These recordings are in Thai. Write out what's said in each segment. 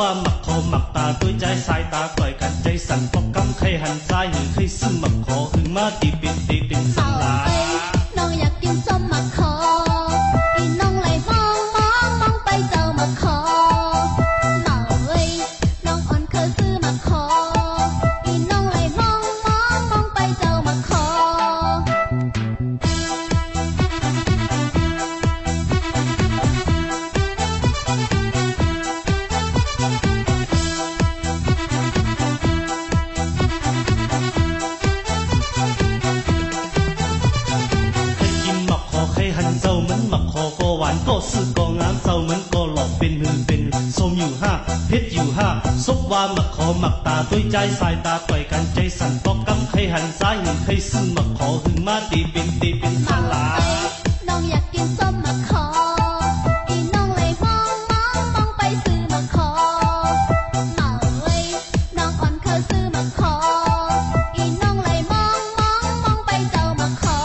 ว่ามักคอมักตาด้วยใจสายตาต่อยกันใจสั่นพอกำใครหันซ้ายหรือใครซึ่งมักคอถึงมาตีเป็นสังลาน้องอยากกินส้มมักคออีน้องเลยมองไปเจ้ามักคอน้อยน้องอ่อนเคยซื้อมักคออีน้องเลยมองไปเจ้ามักคอหันเจ้าเหมือนมักคอก็หวานก็ซื่อก็งามเจ้าเหมือนก็หลอกเป็นหือเป็นส้มอยู่ห้าเพชรอยู่ห้าซบว่ามักคอมักตาด้วยใจสายตาต่อยกันใจสั่นพอกำใครหันซ้ายหนึ่งใครซึ่งมักคอหึงมาตีเป็นสลาน้องอยากกินส้มมักคออีน้องเลยมองไปซื้อมักคอน้อยน้องอ่อนเคยซื้อมักคออีน้องเลยมองไปเจ้ามักคอ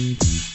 Thank you.